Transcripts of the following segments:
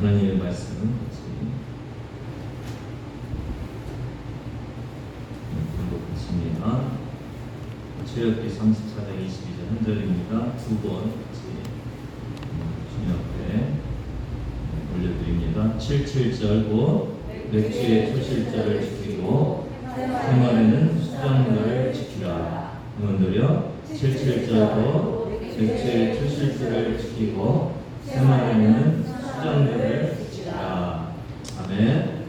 하나님의 말씀은 같이 반복했습니다. 출애굽기 34장 22절 한 절입니다. 두 번 같이 주님 앞에 올려드립니다. 77절고 맥주의 초실절을 지키고 생활에는 수정절을 지키라. 응원들여 77절고 맥주의 초실절을 지키고 생활에는 수정절을 지키라. 아멘.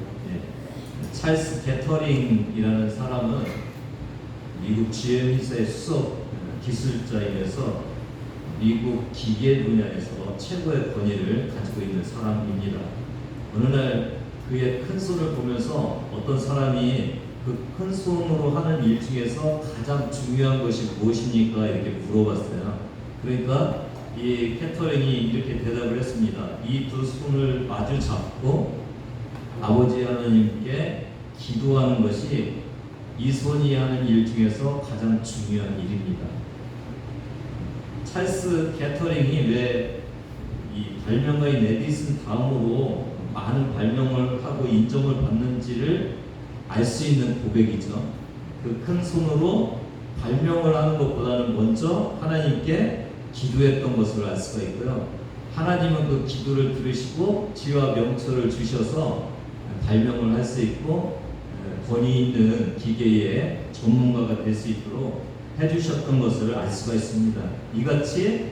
찰스 게터링이라는 사람은 미국 GM회사의 수석 기술자이면서 미국 기계 분야에서 최고의 권위를 가지고 있는 사람입니다. 어느 날 그의 큰 손을 보면서 어떤 사람이 그 큰 손으로 하는 일 중에서 가장 중요한 것이 무엇입니까? 이렇게 물어봤어요. 그러니까 이 캐터링이 이렇게 대답을 했습니다. 이 두 손을 마주 잡고 아버지 하나님께 기도하는 것이 이 손이 하는 일 중에서 가장 중요한 일입니다. 찰스 게터링이 왜 이 발명가인 에디슨 다음으로 많은 발명을 하고 인정을 받는지를 알 수 있는 고백이죠. 그 큰 손으로 발명을 하는 것보다는 먼저 하나님께 기도했던 것을 알 수가 있고요. 하나님은 그 기도를 들으시고 지혜와 명철을 주셔서 발명을 할 수 있고 권위 있는 기계의 전문가가 될 수 있도록 해주셨던 것을 알 수가 있습니다. 이같이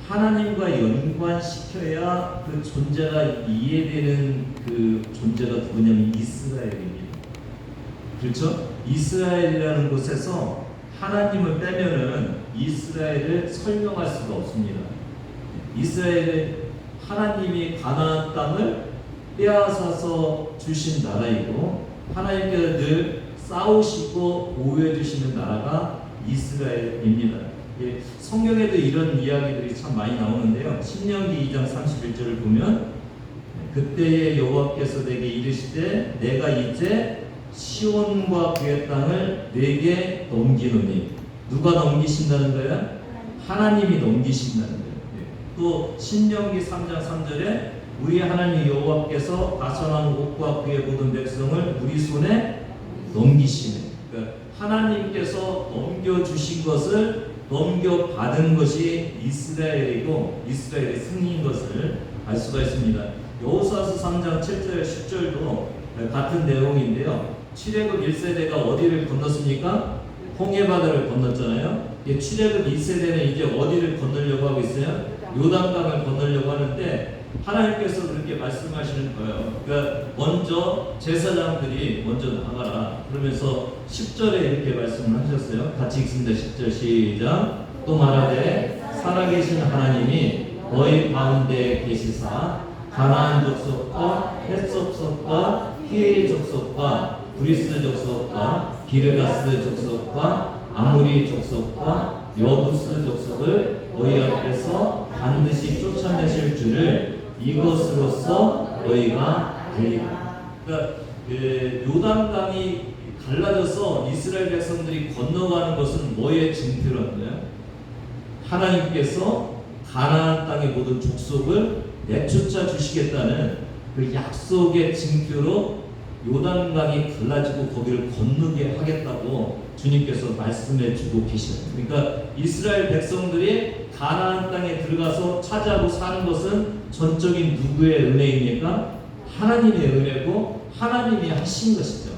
하나님과 연관시켜야 그 존재가 이해되는 그 존재가 누구냐면 이스라엘입니다. 그렇죠? 이스라엘이라는 곳에서 하나님을 빼면은 이스라엘을 설명할 수가 없습니다. 이스라엘은 하나님이 가나안 땅을 빼앗아서 주신 나라이고 하나님께서 늘 싸우시고 보호해 주시는 나라가 이스라엘입니다. 성경에도 이런 이야기들이 참 많이 나오는데요. 신명기 2장 31절을 보면 그때에 여호와께서 내게 이르시되 내가 이제 시온과 그의 땅을 내게 넘기노니. 누가 넘기신다는 거야? 하나님이 넘기신다는 거예요. 또 신명기 3장 3절에 우리 하나님 여호와께서 바산왕 옥과 그의 모든 백성을 우리 손에 넘기시네. 그러니까 하나님께서 넘겨주신 것을 넘겨받은 것이 이스라엘이고 이스라엘의 승리인 것을 알 수가 있습니다. 여호수아서 3장 7절 10절도 같은 내용인데요. 출애굽 1세대가 어디를 건넜습니까? 홍해바다를 건넜잖아요. 출애굽 2세대는 이제 어디를 건너려고 하고 있어요? 요단강을 건너려고 하는데 하나님께서 그렇게 말씀하시는 거예요. 그러니까 먼저 제사장들이 먼저 나가라. 그러면서 10절에 이렇게 말씀을 하셨어요. 같이 읽습니다. 10절 시작. 또 말하되 살아계신 하나님이 너희 가운데 계시사 가나안 족속과 헷 족속과 히의 족속과 브리스 족속과 기르가스 족속과 아무리 족속과 여부스 족속을 너희 앞에서 반드시 쫓아내실 줄을 이것으로써 너희가 알리라. 그러니까 요단강이 갈라져서 이스라엘 백성들이 건너가는 것은 뭐의 징표라고요? 하나님께서 가나안 땅의 모든 족속을 내쫓아 주시겠다는 그 약속의 징표로 요단강이 갈라지고 거기를 건너게 하겠다고 주님께서 말씀해 주고 계시죠. 그러니까 이스라엘 백성들이 가나안 땅에 들어가서 차지하고 사는 것은 전적인 누구의 은혜입니까? 하나님의 은혜고 하나님이 하신 것이죠.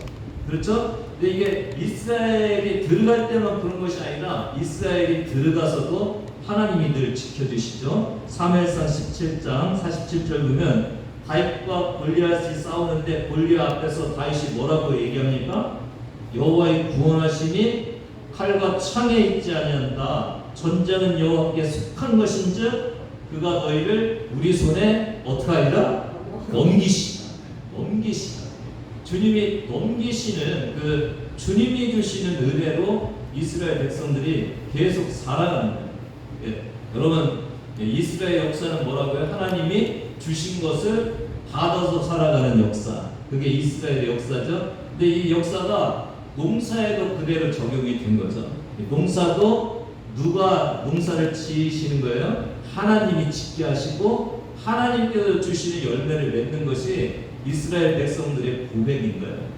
그렇죠? 근데 이게 이스라엘이 들어갈 때만 그런 것이 아니라 이스라엘이 들어가서도 하나님이 늘 지켜주시죠. 사무엘상 17장 47절 보면 다윗과 골리앗이 싸우는데 골리앗 앞에서 다윗이 뭐라고 얘기합니까? 여호와의 구원하심이 칼과 창에 있지 아니한다. 전쟁은 여호와께 속한 것인즉 그가 너희를 우리 손에 어떻게 하리라? 넘기시다. 주님이 넘기시는 그 주님이 주시는 은혜로 이스라엘 백성들이 계속 살아가는 거예요. 여러분 이스라엘 역사는 뭐라고요? 하나님이 주신 것을 받아서 살아가는 역사. 그게 이스라엘의 역사죠. 근데 이 역사가 농사에도 그대로 적용이 된 거죠. 농사도 누가 농사를 지으시는 거예요? 하나님이 짓게 하시고 하나님께서 주시는 열매를 맺는 것이 이스라엘 백성들의 고백인 거예요.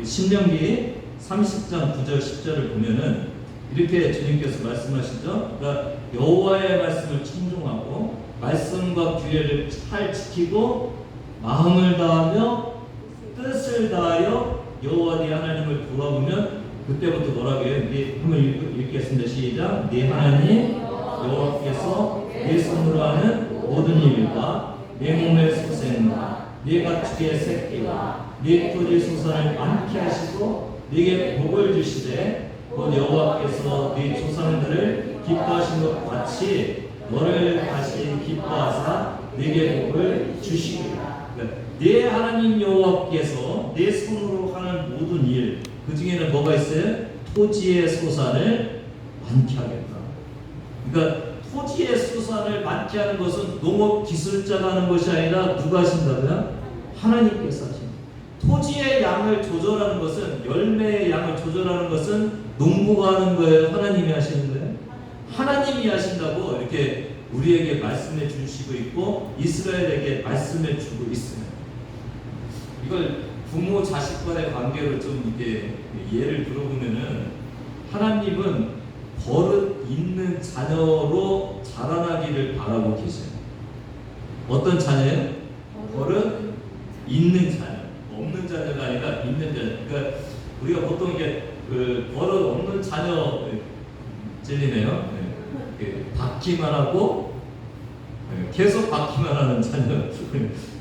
신명기 30장 9절 10절을 보면은 이렇게 주님께서 말씀하시죠. 그러니까 여호와의 말씀을 청종하고 말씀과 규례를 잘 지키고 마음을 다하며 뜻을 다하여 여호와 네 하나님을 돌아보면 그때부터 뭐라고 해요? 한번 읽겠습니다. 시작. 네 하나님 여호와께서 네 손으로 하는 모든 일과 네 몸의 소생과 네 가축의 새끼와 네 토지 소산을 많게 하시고 네게 복을 주시되 곧 여호와께서 네 조상들을 기뻐하신 것 같이 너를 다시 기뻐하사 네게 복을 주시리라. 네 하나님 여호와께서 네 손으로 하는 모든 일, 그 중에는 뭐가 있어요? 토지의 소산을 많게 하겠다. 그러니까 토지의 소산을 많게 하는 것은 농업 기술자가 하는 것이 아니라 누가 하신다고요? 하나님께서 하십니다. 토지의 양을 조절하는 것은, 열매의 양을 조절하는 것은 농부가 하는 거예요? 하나님이 하시는 거예요? 하나님이 하신다고 이렇게 우리에게 말씀해 주시고 있고 이스라엘에게 말씀해 주고 있어요. 이걸 부모 자식 간의 관계로 좀 이렇게 예를 들어보면은, 하나님은 버릇 있는 자녀로 자라나기를 바라고 계세요. 어떤 자녀예요? 버릇 있는 자녀. 없는 자녀가 아니라 있는 자녀. 그러니까 우리가 보통 이게 버릇 없는 자녀 찔리네요. 받기만 하고 계속 받기만 하는 자녀.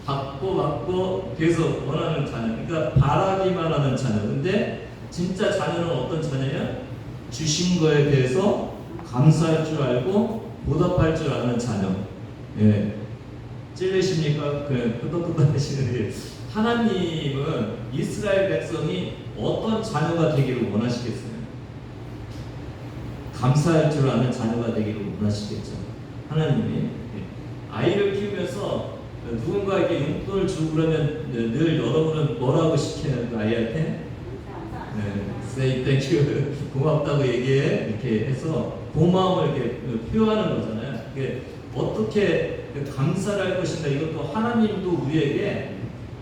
받고 계속 원하는 자녀. 그러니까 바라기만 하는 자녀. 근데 진짜 자녀는 어떤 자녀냐? 주신 거에 대해서 감사할 줄 알고 보답할 줄 아는 자녀. 예. 찔리십니까? 그냥 끄덕끄덕 하시는데, 하나님은 이스라엘 백성이 어떤 자녀가 되기를 원하시겠어요? 감사할 줄 아는 자녀가 되기를 원하시겠죠. 하나님이 아이를 키우면서 누군가에게 용돈을 주고 그러면 늘 여러분은 뭐라고 시켜요? 그 아이한테? say thank you, 고맙다고 얘기해, 이렇게 해서 고마움을 이렇게 표현하는 거잖아요. 이게 어떻게 감사를 할 것인가, 이것도 하나님도 우리에게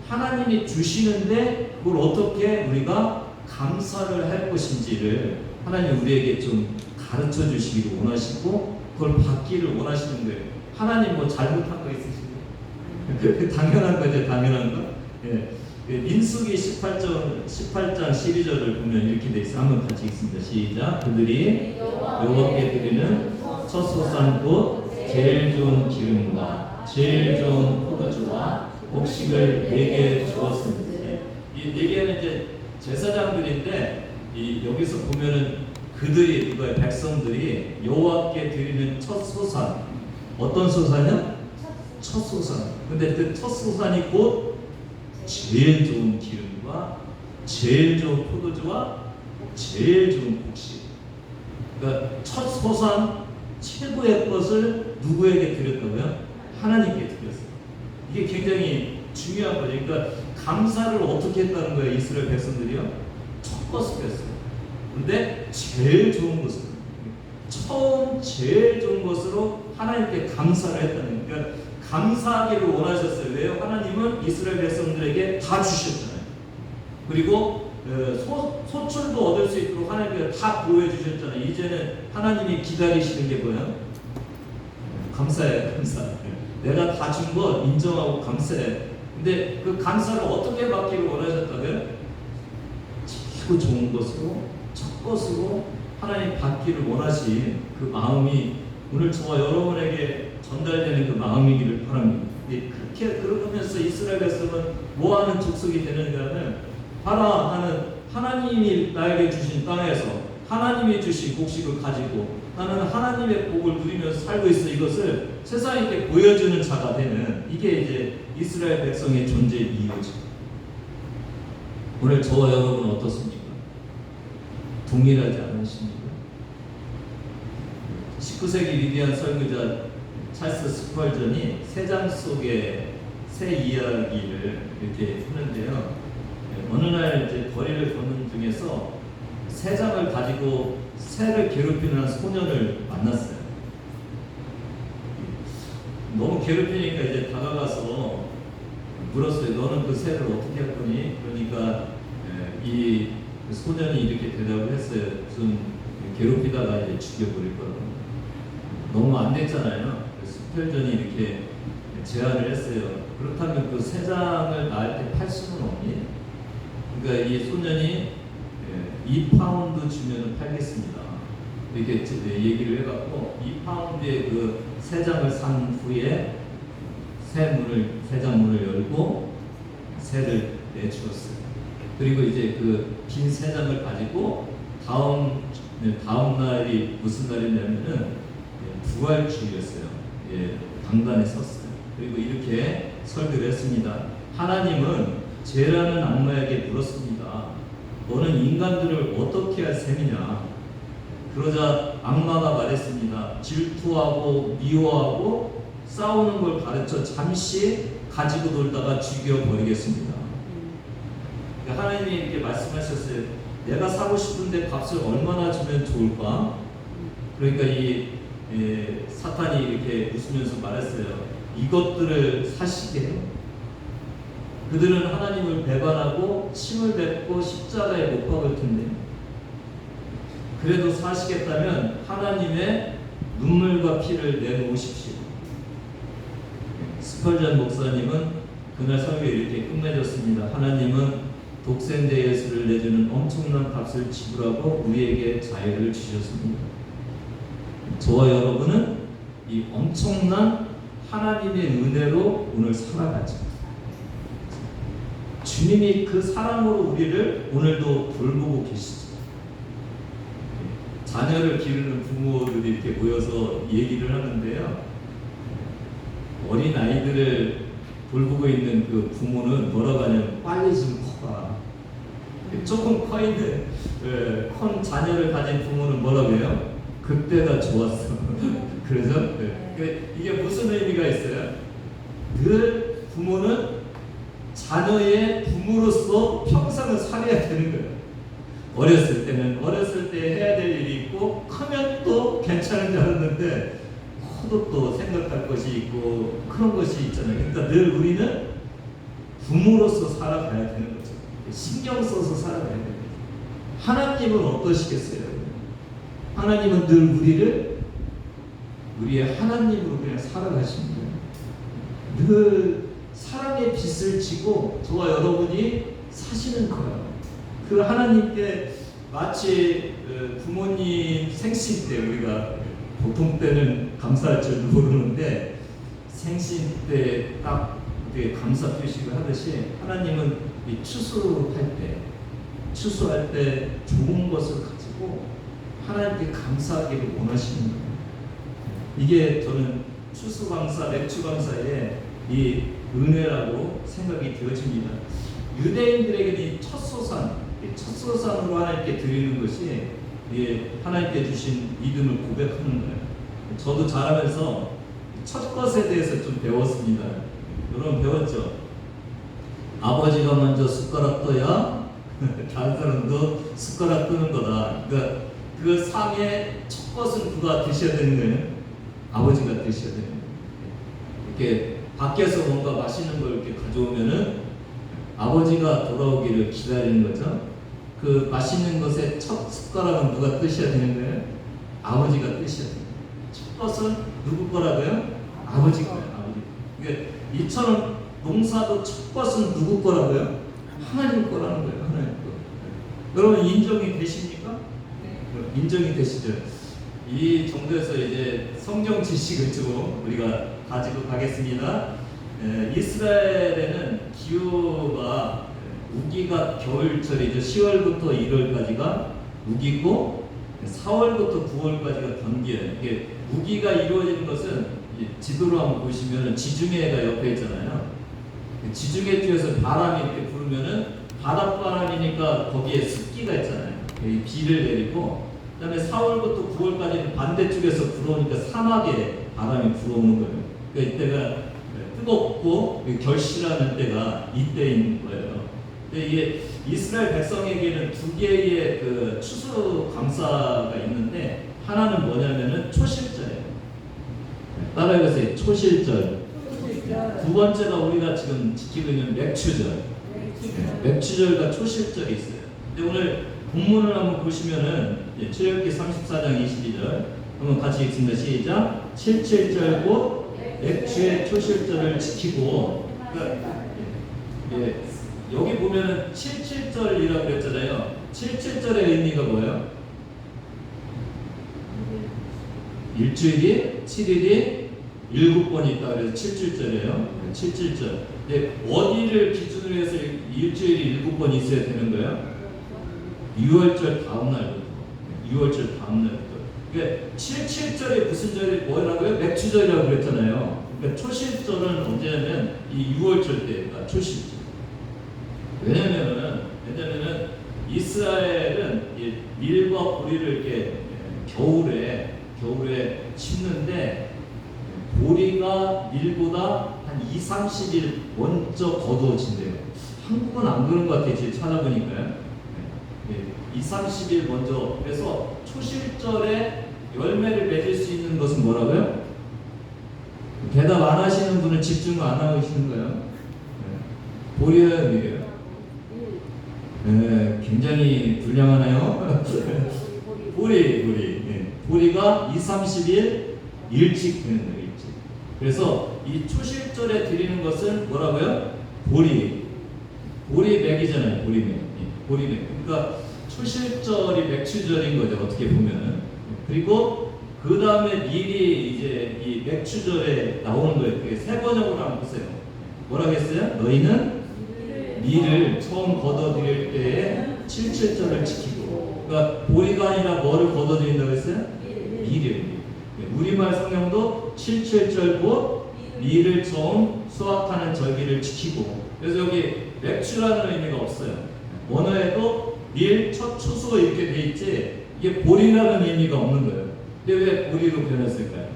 하나님이 주시는데 그걸 어떻게 우리가 감사를 할 것인지를 하나님 우리에게 좀 가르쳐 주시기를 원하시고 그걸 받기를 원하시는 거예요. 하나님 뭐 잘못한 거 있으시죠? 당연한 거죠, 당연한 거. 예. 민수기 18장 12절을 보면 이렇게 돼 있어요. 한번 같이 읽습니다. 시작. 그들이 여호와께 드리는 첫 소산 곧 제일 좋은 기름과 제일 좋은 포도주와 곡식을 내게 주었습니다. 이 네 개는 이제 제사장들인데, 여기서 보면은 그들이, 누가의 백성들이 여호와께 드리는 첫 소산, 어떤 소산이요? 첫 소산. 근데 그 첫 소산이 곧 제일 좋은 기름과 제일 좋은 포도주와 제일 좋은 곡식. 그러니까 첫 소산 최고의 것을 누구에게 드렸다고요? 하나님께 드렸어요. 이게 굉장히 중요한 거죠. 그러니까 감사를 어떻게 했다는 거예요? 이스라엘 백성들이요. 첫 것을 했어요. 근데 제일 좋은 것을, 처음 제일 좋은 것으로 하나님께 감사를 했다는 거예요. 그러니까 감사하기를 원하셨어요. 왜요? 하나님은 이스라엘 백성들에게 다 주셨잖아요. 그리고 소출도 얻을 수 있도록 하나님께서 다 보호해 주셨잖아요. 이제는 하나님이 기다리시는 게 뭐야? 감사해, 감사. 내가 다 준 거 인정하고 감사해. 근데 그 감사를 어떻게 받기를 원하셨다고요? 최고 좋은 것으로, 첫 것으로 하나님 받기를 원하신 그 마음이 오늘 저와 여러분에게 전달되는 그 마음이기를 바랍니다. 그렇게 그러면서 이스라엘 백성은 뭐하는 족속이 되는가 하면, 봐라, 나는 하나님이 나에게 주신 땅에서 하나님이 주신 곡식을 가지고 나는 하나님의 복을 누리면서 살고 있어. 이것을 세상에게 보여주는 자가 되는, 이게 이제 이스라엘 백성의 존재의 이유죠. 오늘 저와 여러분은 어떻습니까? 동일하지 않으십니까? 19세기 위대한 설교자 찰스 스펄전이 새 장 속의 새 이야기를 이렇게 하는데요. 어느 날 이제 거리를 걷는 중에서 새 장을 가지고 새를 괴롭히는 한 소년을 만났어요. 너무 괴롭히니까 이제 다가가서 물었어요. 너는 그 새를 어떻게 할 거니? 그러니까 이 소년이 이렇게 대답을 했어요. 좀 괴롭히다가 이제 죽여버릴 거라고. 너무 안 됐잖아요. 스펠전이 이렇게 제안을 했어요. 그렇다면 그 세 장을 낳을 때 팔 수는 없니? 그러니까 이 소년이 2파운드 주면 팔겠습니다. 이렇게 얘기를 해갖고 2파운드의 그 세 장을 산 후에 세 장 문을 열고 새를 내주었어요. 그리고 이제 그 빈 세 장을 가지고 다음 날이 무슨 날이냐면은 부활주일이었어요. 강단에 섰어요. 그리고 이렇게 설교를 했습니다. 하나님은 죄라는 악마에게 물었습니다. 너는 인간들을 어떻게 할 셈이냐? 그러자 악마가 말했습니다. 질투하고 미워하고 싸우는 걸 가르쳐 잠시 가지고 놀다가 죽여버리겠습니다. 그러니까 하나님이 이렇게 말씀하셨어요. 내가 사고 싶은데 값을 얼마나 주면 좋을까? 그러니까 사탄이 이렇게 웃으면서 말했어요. 이것들을 사시게요. 그들은 하나님을 배반하고 침을 뱉고 십자가에 못 박을 텐데 그래도 사시겠다면 하나님의 눈물과 피를 내놓으십시오. 스펄전 목사님은 그날 설교에 이렇게 끝맺었습니다. 하나님은 독생자 예수를 내주는 엄청난 값을 지불하고 우리에게 자유를 주셨습니다. 저와 여러분은 이 엄청난 하나님의 은혜로 오늘 살아가죠. 주님이 그 사랑으로 우리를 오늘도 돌보고 계시죠. 자녀를 기르는 부모들이 이렇게 모여서 얘기를 하는데요. 어린 아이들을 돌보고 있는 그 부모는 뭐라고 하냐면 빨리 좀 커봐. 조금 커 있는 큰 자녀를 가진 부모는 뭐라고 해요? 그때가 좋았어. 그래서 이게 무슨 의미가 있어요? 늘 부모는 자녀의 부모로서 평생을 살아야 되는 거예요. 어렸을 때는 어렸을 때 해야 될 일이 있고 크면 또 괜찮은 줄 알았는데 커도 또 생각할 것이 있고 그런 것이 있잖아요. 그러니까 늘 우리는 부모로서 살아가야 되는 거죠. 신경 써서 살아가야 되는 거죠. 하나님은 어떠시겠어요? 하나님은 늘 우리의 하나님으로 그냥 살아가시는 거예요. 늘 사랑의 빛을 지고 저와 여러분이 사시는 거예요. 그 하나님께 마치 부모님 생신 때 우리가 보통 때는 감사할 줄 모르는데 생신 때 딱 감사 표식을 하듯이 하나님은 이 추수할 때 좋은 것을 가지고 하나님께 감사하기를 원하시는 거예요. 이게 저는 추수감사, 맥주감사의 이 은혜라고 생각이 되어집니다. 유대인들에게는 이 첫소산으로 하나님께 드리는 것이 하나님께 주신 믿음을 고백하는 거예요. 저도 자라면서 첫 것에 대해서 좀 배웠습니다. 여러분 배웠죠? 아버지가 먼저 숟가락 떠야 다른 사람도 숟가락 뜨는 거다. 그러니까 그 상의 첫 것은 누가 드셔야 되는 거예요? 아버지가 드셔야 되는 거예요. 이렇게 밖에서 뭔가 맛있는 걸 이렇게 가져오면은 아버지가 돌아오기를 기다리는 거죠. 그 맛있는 것의 첫 숟가락은 누가 뜨셔야 되는 거예요? 아버지가 뜨셔야 돼요. 첫 것은 누구 거라고요? 아버지 거예요. 아버지. 그러니까 이처럼 농사도 첫 것은 누구 거라고요? 하나님 거라는 거예요. 하나님 거. 여러분 인정이 되십니까? 네. 인정이 되시죠? 이 정도에서 이제 성경 지식을 좀 우리가 가지고 가겠습니다. 이스라엘에는 기후가 우기가 겨울철이죠. 10월부터 1월까지가 우기고 4월부터 9월까지가 건기예요. 이게 우기가 이루어지는 것은 지도로 한번 보시면 지중해가 옆에 있잖아요. 지중해 쪽에서 바람이 이렇게 불으면은 바닷바람이니까 거기에 습기가 있잖아요. 비를 내리고 그다음에 4월부터 9월까지는 반대쪽에서 불어오니까 사막에 바람이 불어오는 거예요. 그러니까 이때가 뜨겁고 결실하는 때가 이때인 거예요. 근데 이게 이스라엘 백성에게는 두 개의 그 추수 감사가 있는데 하나는 뭐냐면은 초실자예요. 따라해보세요. 초실절. 두 번째가 우리가 지금 지키고 있는 맥추절. 맥추절과 초실절이 있어요. 근데 오늘 본문을 한번 보시면은 출애굽기 34장 22절 한번 같이 읽습니다. 시작. 77절 곧 맥추의 초실절을 지키고. 그러니까 여기 보면은 77절이라고 그랬잖아요. 77절의 의미가 뭐예요? 일주일이 7일이 7번이 있다 그래서 77절이에요. 77절. 근데 어디를 기준으로 해서 일주일이 7번 있어야 되는 거예요? 6월절 다음 날부터. 6월절 다음 날부터. 그러니까 77절이 무슨 절이 뭐라고요? 맥추절이라고 그랬잖아요. 그러니까 초실절은 언제냐면 이 6월절 때가 초실절. 왜냐면은 이스라엘은 밀과 보리를 이렇게 겨울에 심는데 보리가 밀보다 한 2-30일 먼저 거두어진대요. 한국은 안 그런 것 같아요. 제가 찾아보니까요. 2-30일 먼저. 그래서 초실절에 열매를 맺을 수 있는 것은 뭐라고요? 대답 안 하시는 분은 집중 안 하시는 거예요. 보리예요, 밀이에요? 굉장히 불량하나요? 보리. 보리가 2-30일 일찍 되는 거예요, 일찍. 그래서 이 초실절에 드리는 것은 뭐라고요? 보리맥이잖아요, 보리맥. 그러니까 초실절이 맥추절인 거죠, 어떻게 보면은. 그리고 그 다음에 밀이 이제 이 맥추절에 나오는 거예요. 그게 세 번역으로 한번 보세요. 뭐라고 했어요? 너희는 밀을 처음 걷어들일 때에 77절을 지키고. 그러니까 보리가 아니라 뭐를 걷어들인다고 했어요? 밀을. 우리말 성경도 77절 곧 밀을 처음 수확하는 절기를 지키고. 그래서 여기 맥추라는 의미가 없어요. 원어에도 밀 첫 추수 이렇게 돼 있지 이게 보리라는 의미가 없는 거예요. 근데 왜 보리로 변했을까요?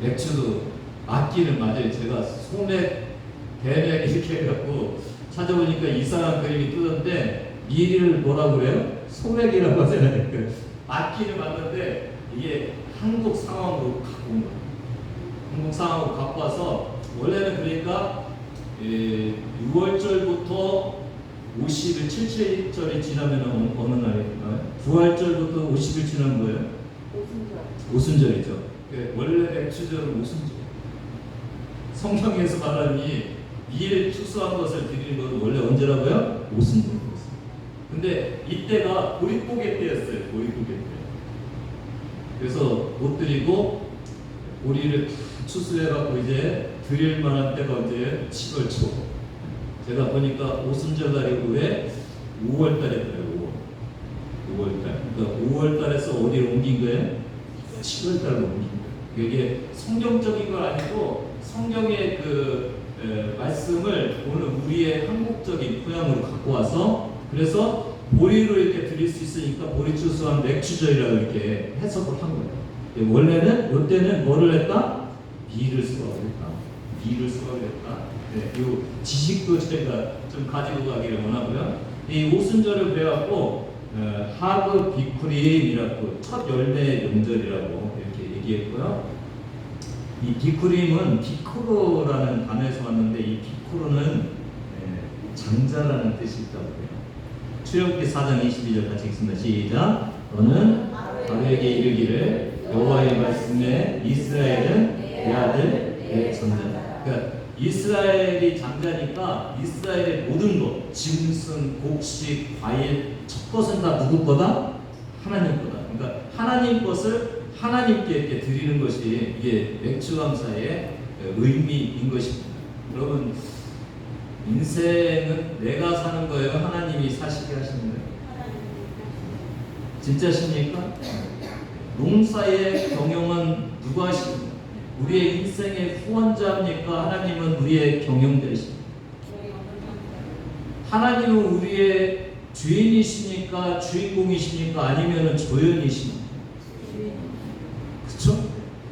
맥추도 맞기는 맞아요. 제가 소맥, 대맥 이렇게 해갖고 찾아보니까 이상한 그림이 뜨던데 밀을 뭐라고 그래요? 소맥이라고 하잖아요. 맞기는 맞는데 이게 한국 상황으로 갖고 온 거예요. 한국 상황으로 갖고 와서 원래는 그러니까 6월절부터 50일, 77절이 지나면 어느 날일까요? 9월절부터 50일 지난 거예요? 오순절이죠. 원래 맥추절은 오순절. 성경에서 말하니 밀 추수한 것을 드리는 것은 원래 언제라고요? 오순절. 근데 이때가 보릿고개 때였어요. 보릿고개 때. 그래서 못 드리고 보리를 추수해갖고 이제 드릴 만한 때가 언제 7월 초. 제가 보니까 오순절날이 왜 5월달에 돼요. 5월달. 그러니까 5월달에서 어디로 옮긴 거예요? 7월달로 옮긴 거예요. 이게 성경적인 건 아니고 성경의 그 말씀을 오늘 우리의 한국적인 토양으로 갖고 와서 그래서 보리로 이렇게 드릴 수 있으니까 보리 추수한 맥추절이라고 이렇게 해석을 한 거예요. 원래는 이때는 뭐를 했다? 밀을 수확했다. 이 지식도 제가 좀 가지고 가기를 원하고요. 이 오순절을 배웠고 하그 비쿠림이라고 첫 열매 명절이라고 이렇게 얘기했고요. 이 비쿠림은 비쿠르라는 단어에서 왔는데 이 비쿠르는 장자라는 뜻이 있다고 해요. 출애굽기 4장 22절 같이 읽습니다. 시작. 너는 바로에게 이르기를 여호와의 말씀에 이스라엘은 내 아들 내 전자다. 그러니까 이스라엘이 장자니까 이스라엘의 모든 것, 짐승, 곡식, 과일 첫 것은 다 누구 거다? 하나님 거다. 그러니까 하나님 것을 하나님께 이렇게 드리는 것이 이게 맥추감사의 의미인 것입니다. 여러분 인생은 내가 사는 거예요? 하나님이 사시게 하시는 거예요? 진짜십니까? 농사의 경영은 누가 하십니까? 우리의 인생의 후원자입니까? 하나님은 우리의 경영자이십니까? 하나님은 우리의 주인이십니까? 주인공이십니까? 아니면 조연이십니까? 그렇죠?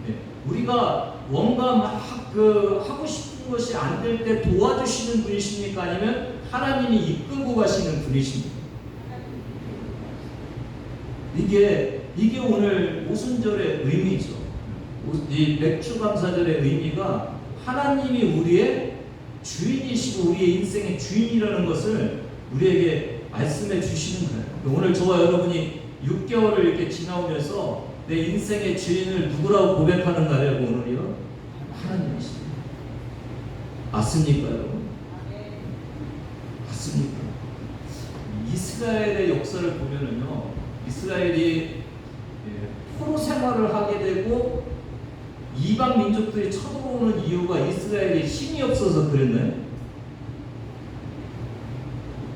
네. 우리가 뭔가 막 하고 싶은 것이 안 될 때 도와주시는 분이십니까? 아니면 하나님이 이끌고 가시는 분이십니까? 이게 오늘 오순절의 의미죠. 이 맥주 감사절의 의미가 하나님이 우리의 주인이시고 우리의 인생의 주인이라는 것을 우리에게 말씀해 주시는 거예요. 오늘 저와 여러분이 6개월을 이렇게 지나오면서 내 인생의 주인을 누구라고 고백하는 날이라고 오늘이요? 하나님이십니다. 맞습니까, 여러분? 맞습니까? 이스라엘의 역사를 보면은요, 이스라엘이 포로 생활을 하게 되고 이방 민족들이 쳐들어오는 이유가 이스라엘이 힘이 없어서 그랬나요?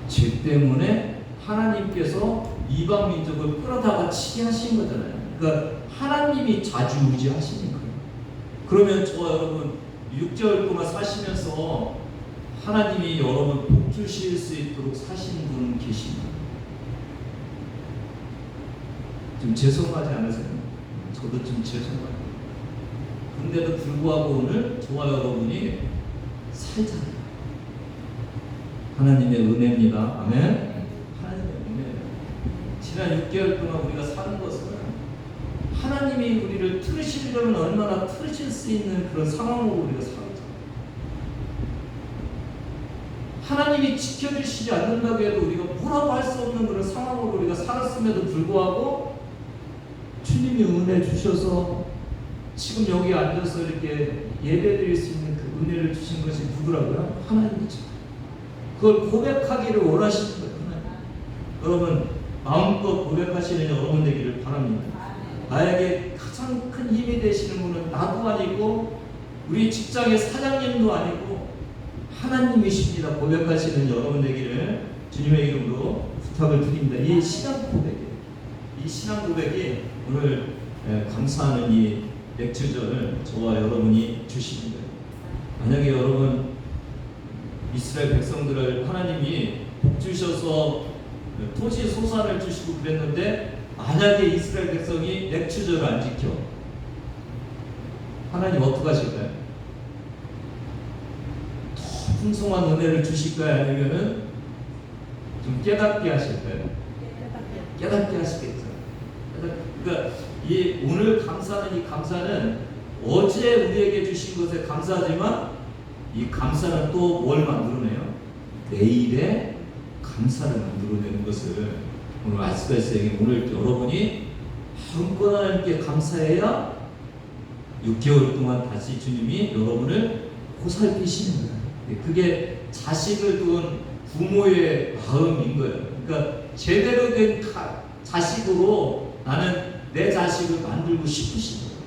죄 때문에 하나님께서 이방 민족을 끌어다가 치게 하신 거잖아요. 그러니까 하나님이 좌지우지하시는 거예요. 그러면 저와 여러분 6개월 동안 사시면서 하나님이 여러분 복 주실 수 있도록 사시는 분 계십니다. 좀 죄송하지 않으세요? 저도 좀 죄송해요. 근데도 불구하고 오늘 저와 여러분이 살잖아요. 하나님의 은혜입니다. 아멘. 하나님의 은혜예요. 지난 6개월 동안 우리가 사는 것은 하나님이 우리를 틀으시려면 얼마나 틀으실 수 있는 그런 상황으로 우리가 살았잖아요. 하나님이 지켜주시지 않는다고 해도 우리가 뭐라고 할 수 없는 그런 상황으로 우리가 살았음에도 불구하고 주님이 은혜 주셔서 지금 여기 앉아서 이렇게 예배드릴 수 있는 그 은혜를 주신 것이 누구라고요? 하나님이죠. 그걸 고백하기를 원하시는 거예요. 하나님. 여러분 마음껏 고백하시는 여러분 되기를 바랍니다. 나에게 가장 큰 힘이 되시는 분은 나도 아니고 우리 직장의 사장님도 아니고 하나님이십니다. 고백하시는 여러분 되기를 주님의 이름으로 부탁을 드립니다. 이 신앙 고백이에요. 이 신앙 고백이 오늘 감사하는 이 맥주절을 저와 여러분이 주시는 거예요. 만약에 여러분 이스라엘 백성들을 하나님이 복 주셔서 토지 소산을 주시고 그랬는데 만약에 이스라엘 백성이 맥주절을 안 지켜 하나님 어떻게 하실까요? 더 풍성한 은혜를 주실까요? 아니면은 좀 깨닫게 하실까요? 깨닫게 하시겠죠. 그러니까 이 오늘 감사는 이 감사는 어제 우리에게 주신 것에 감사하지만 이 감사는 또 뭘 만들어내요? 내일의 감사를 만들어내는 것을 오늘 알 수가 있어요. 오늘 여러분이 마음껏 하나님께 감사해야 6개월 동안 다시 주님이 여러분을 보살피시는 거예요. 그게 자식을 둔 부모의 마음인 거예요. 그러니까 제대로 된 자식으로 나는 내 자식을 만들고 싶으신 거예요.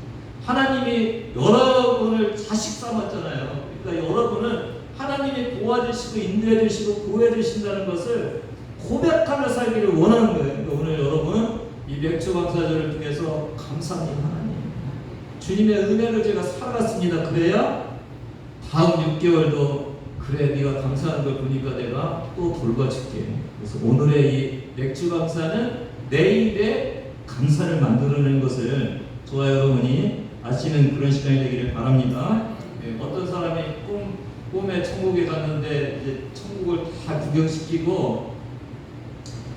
하나님이 여러분을 자식 삼았잖아요. 그러니까 여러분은 하나님이 도와주시고 인도해주시고 구해주신다는 것을 고백하며 살기를 원하는 거예요. 그러니까 오늘 여러분 이 맥주 감사절을 통해서 감사합니다. 하나님 주님의 은혜를 제가 살아갔습니다. 그래야 다음 6개월도 그래 네가 감사하는 걸 보니까 내가 또 돌봐줄게. 그래서 오늘의 이 맥주 감사는 내일의 감사를 만들어내는 것을 저와 여러분이 아시는 그런 시간이 되기를 바랍니다. 어떤 사람이 꿈에 천국에 갔는데 이제 천국을 다 구경시키고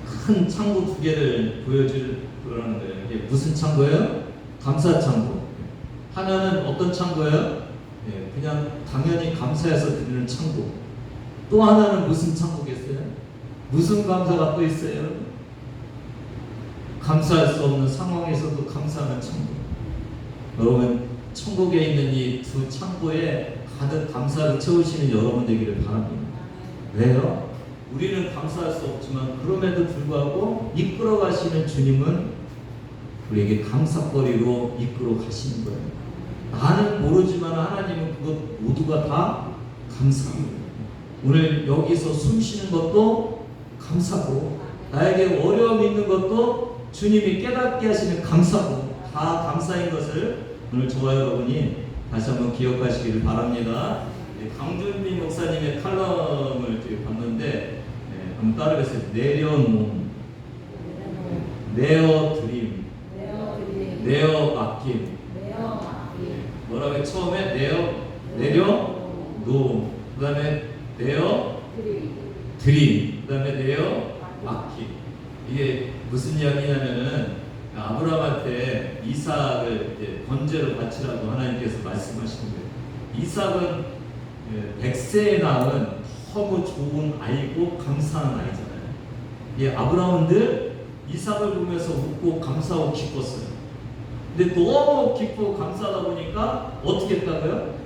큰 창고 2개를 보여주라는 거예요. 이게 무슨 창고예요? 감사 창고. 하나는 어떤 창고예요? 그냥 당연히 감사해서 드리는 창고. 또 하나는 무슨 창고겠어요? 무슨 감사가 또 있어요? 감사할 수 없는 상황에서도 감사하는 창고. 여러분 천국에 있는 이 2 창고에 가득 감사를 채우시는 여러분 되기를 바랍니다. 왜요? 우리는 감사할 수 없지만 그럼에도 불구하고 이끌어 가시는 주님은 우리에게 감사거리로 이끌어 가시는 거예요. 나는 모르지만 하나님은 그것 모두가 다 감사합니다. 오늘 여기서 숨 쉬는 것도 감사고 나에게 어려움이 있는 것도 주님이 깨닫게 하시는 감사고 다 감사인 것을 오늘 저와 여러분이 다시 한번 기억하시기를 바랍니다. 강준빈 목사님의 칼럼을 봤는데 한번 따라해보세요. 내려놓음, 내어드림, 내어맡김. 뭐라고 처음에 내려놓음, 그 다음에 내어드림, 그 다음에 내어맡김. 이게 무슨 이야기냐면은 아브라함한테 이삭을 이제 번제로 바치라고 하나님께서 말씀하시는 거예요. 이삭은 100세에 낳은 너무 좋은 아이고 감사한 아이잖아요. 아브라함은 늘 이삭을 보면서 웃고 감사하고 기뻤어요. 근데 너무 기쁘고 감사하다 보니까 어떻게 했다고요?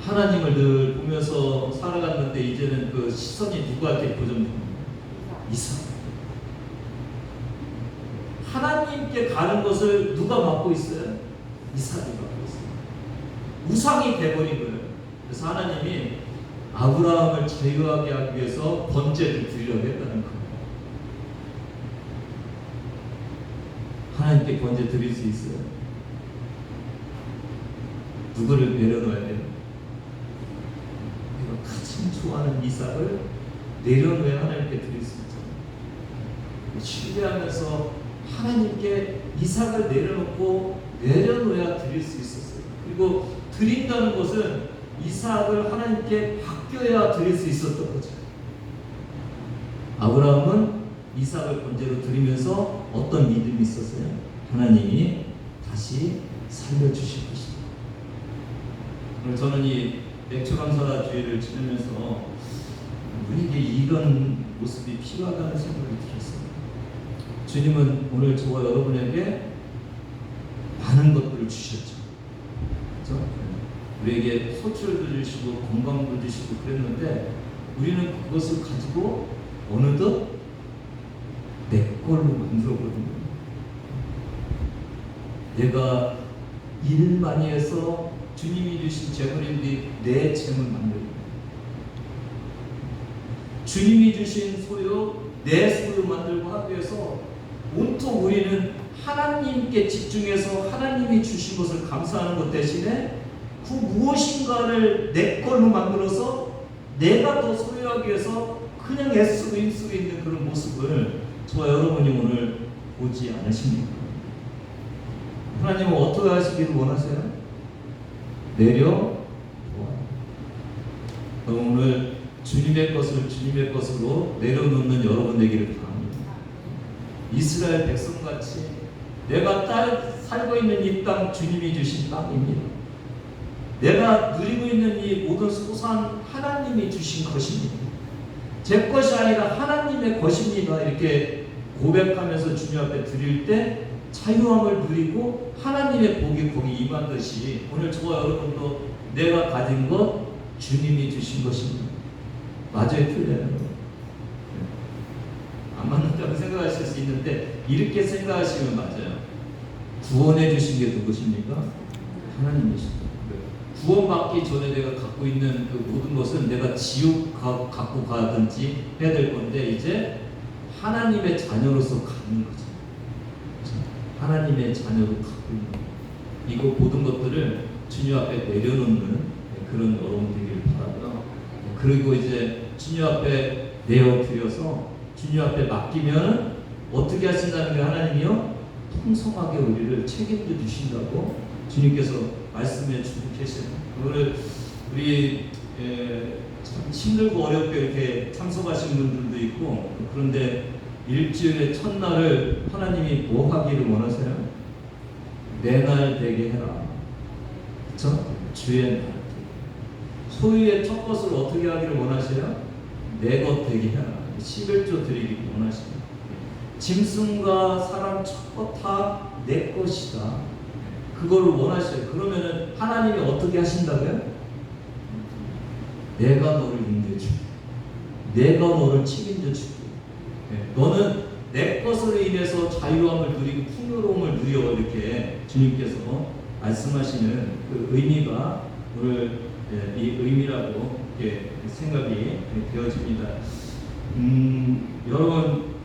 하나님을 늘 보면서 살아갔는데 이제는 그 시선이 누구한테 고정됩니까? 이삭. 하나님께 가는 것을 누가 맡고 있어요? 이삭이 맡고 있어요. 우상이 돼버린 거예요. 그래서 하나님이 아브라함을 자유하게 하기 위해서 번제를 드리려고 했다는 거예요. 하나님께 번제 드릴 수 있어요? 누구를 내려놓아야 돼요? 내가 가장 좋아하는 이삭을 내려놓아야 하나님께 드릴 수 있잖아요. 신뢰하면서 하나님께 이삭을 내려놓아야 드릴 수 있었어요. 그리고 드린다는 것은 이삭을 하나님께 맡겨야 드릴 수 있었던 거죠. 아브라함은 이삭을 번제로 드리면서 어떤 믿음이 있었어요? 하나님이 다시 살려주실 것이다. 오늘 저는 이 맥주감사 주일을 지내면서 우리에게 이런 모습이 필요하다는 생각이 들었어요. 주님은 오늘 저와 여러분에게 많은 것들을 주셨죠. 그렇죠? 우리에게 소출도 주시고 건강도 주시고 그랬는데 우리는 그것을 가지고 어느덧 내 걸로 만들어버립니다. 내가 일 많이 해서 주님이 주신 재물인데 내 재물 만들고, 주님이 주신 소유 내 소유 만들고 하기 위해서 온통 우리는 하나님께 집중해서 하나님이 주신 것을 감사하는 것 대신에 그 무엇인가를 내 걸로 만들어서 내가 더 소유하기 위해서 그냥 애쓰고 힘쓰고 있는 그런 모습을 저와 여러분이 오늘 보지 않으십니까? 하나님은 어떻게 하시기를 원하세요? 내려놓아. 오늘 주님의 것을 주님의 것으로 내려놓는 여러분 되기를 바랍니다. 이스라엘 백성같이 내가 살고 있는 이 땅 주님이 주신 땅입니다. 내가 누리고 있는 이 모든 소산 하나님이 주신 것입니다. 제 것이 아니라 하나님의 것입니다. 이렇게 고백하면서 주님 앞에 드릴 때 자유함을 누리고 하나님의 복이 거기 임하듯이 오늘 저와 여러분도 내가 가진 것 주님이 주신 것입니다. 맞아요, 틀려요? 안 맞는다고 생각하실 수 있는데 이렇게 생각하시면 맞아요. 구원해 주신 게 누구십니까? 하나님이십니다. 구원받기 전에 내가 갖고 있는 그 모든 것은 내가 지옥 갖고 가든지 해야 될 건데 이제 하나님의 자녀로서 가는 거죠. 하나님의 자녀로 갖고 있는 이거 모든 것들을 주님 앞에 내려놓는 그런 여러분 되기를 바라고요. 그리고 이제 주님 앞에 내어드려서 주님 앞에 맡기면 어떻게 하신다는 게 하나님이요? 풍성하게 우리를 책임져 주신다고 주님께서 말씀해 주고 계세요. 오늘 우리 참 힘들고 어렵게 이렇게 참석하신 분들도 있고 그런데 일주일의 첫날을 하나님이 뭐 하기를 원하세요? 내 날 되게 해라. 그렇죠? 주의 날. 소유의 첫 것을 어떻게 하기를 원하세요? 내 것 되게 해라. 11조 드리기를 원하십니다. 짐승과 사람 첫 것 다 내 것이다. 그거를 원하셔요. 그러면은 하나님이 어떻게 하신다고요? 내가 너를 인도해줄게. 내가 너를 책임져 줄게. 너는 내 것으로 인해서 자유함을 누리고 풍요로움을 누려 이렇게 주님께서 말씀하시는 그 의미가 오늘 이 의미라고 이렇게 생각이 되어집니다. 여러분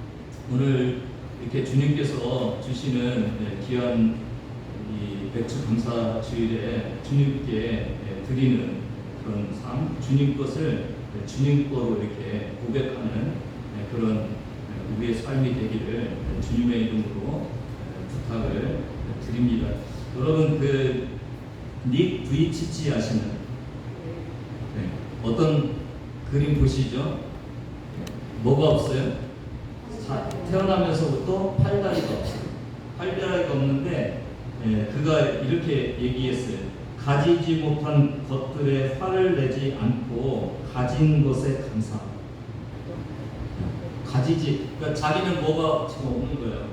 오늘 이렇게 주님께서 주시는 귀한 이 백주 감사 주일에 주님께 드리는 그런 삶, 주님 것을 주님 거로 이렇게 고백하는 그런 우리의 삶이 되기를 주님의 이름으로 부탁을 드립니다. 여러분 그 닉 부이치치 아시나요? 어떤 그림 보시죠? 뭐가 없어요? 태어나면서부터 팔다리가 없어요. 할배라기가 없는데 그가 이렇게 얘기했어요. 가지지 못한 것들에 화를 내지 않고 가진 것에 감사하다. 가지지, 그러니까 자기는 뭐가 지금 없는 거예요.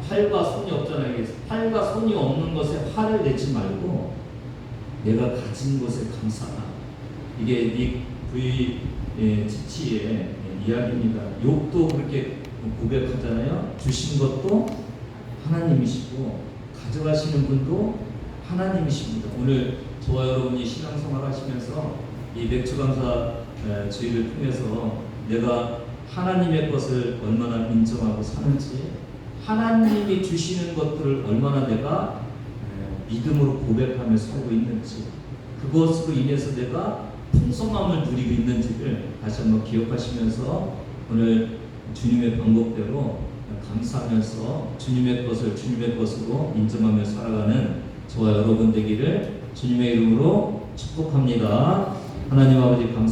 팔과 손이 없잖아요. 이게 팔과 손이 없는 것에 화를 내지 말고 내가 가진 것에 감사하다. 이게 이 지치의 이야기입니다. 욥도 그렇게 고백하잖아요. 주신 것도 하나님이시고 가져가시는 분도 하나님이십니다. 오늘 저와 여러분이 신앙생활 하시면서 이 맥주감사 주의를 통해서 내가 하나님의 것을 얼마나 인정하고 사는지, 하나님이 주시는 것들을 얼마나 내가 믿음으로 고백하며 살고 있는지, 그것으로 인해서 내가 풍성함을 누리고 있는지를 다시 한번 기억하시면서 오늘 주님의 방법대로 감사하면서 주님의 것을 주님의 것으로 인정하며 살아가는 저와 여러분 되기를 주님의 이름으로 축복합니다. 하나님 아버지 감사합니다.